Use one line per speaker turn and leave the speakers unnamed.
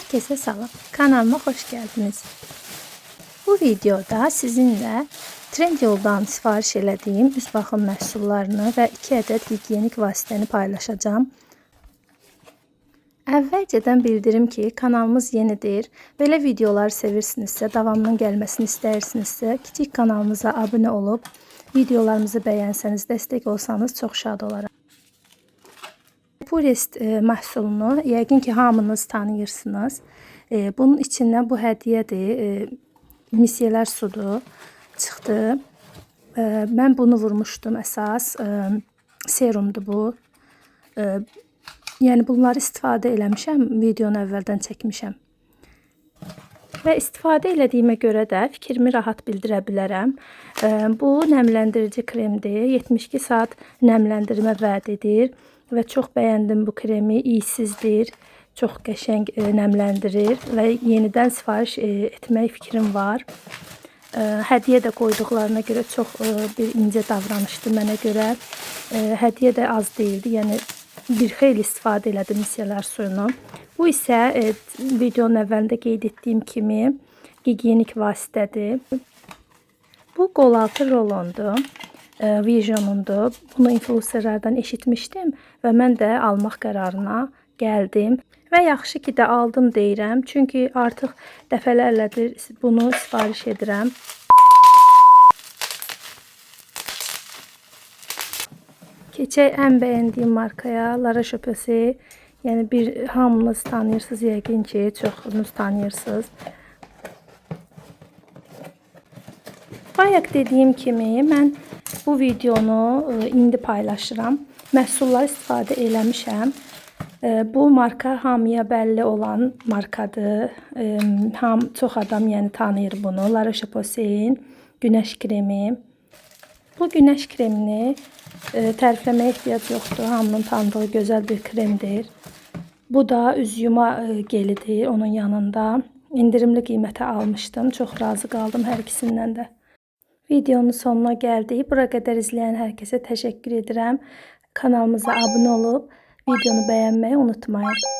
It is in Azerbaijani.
Herkese salam. Kanalıma hoş geldiniz. Bu videoda sizinle Trendyol'dan sifariş etdiyim üz baxım məhsullarını və 2 ədəd gigiyenik vasitəni paylaşacağım. Əvvəlcədən bildirim ki, kanalımız yenidir. Belə videolar sevirsinizsə, davamının gəlməsini istəyirsinizsə, kiçik kanalımıza abunə olub, videolarımızı bəyənsəniz, dəstək olsanız çox şad olaram. Purist məhsulunu yəqin ki, hamınız tanıyırsınız. Bunun içindən bu hədiyyədir. Misyelər sudu çıxdı. Mən bunu vurmuşdum əsas. Serumdur bu. Yəni bunları istifadə eləmişəm. Videonu əvvəldən çəkmişəm. Və istifadə elədiyimə görə də fikrimi rahat bildirə bilərəm. Bu nəmləndirici kremdir. 72 saat nəmləndirmə vəd edir. Və çox bəyəndim bu kremi. İysizdir. Çox qəşəng nəmləndirir. Və yenidən sifariş etmək fikrim var. Hədiyyə də qoyduqlarına görə çox bir incə davranışdı mənə görə. Hədiyyə də az deyildi. Yəni bir xeyli istifadə elədim misyelər suyunu. Bu isə videonun əvvəlində qeyd etdiyim kimi gigiyenik vasitədir. Bu qolaltı rolondur. Vision'undur. Bunu influencerlardan eşitmişdim və mən də almaq qərarına gəldim. Və yaxşı ki də aldım deyirəm. Çünki artıq dəfələrlədir bunu sifariş edirəm. Keçək ən bəyəndiyim markaya, La Roche-Posay. Yəni hamınız tanıyırsınız yəqin ki, çoxunuz tanıyırsınız. Bayaq dediyim kimi mən bu videonu indi paylaşıram. Məhsulları istifadə eləmişəm. Bu marka hamıya bəlli olan markadır. Çox adam yəni tanıyır bunu. La Roche-Posay'in günəş kremi. Bu günəş kremini tərifləməyə ehtiyac yoxdur. Hamının tanıdığı gözəl bir kremdir. Bu da üz yuma gelidir onun yanında. İndirimli qiymətə almışdım. Çox razı qaldım hər ikisindən də. Videonun sonuna gəldik. Bura qədər izləyən hər kəsə təşəkkür edirəm. Kanalımıza abunə olub videonu bəyənməyi unutmayın.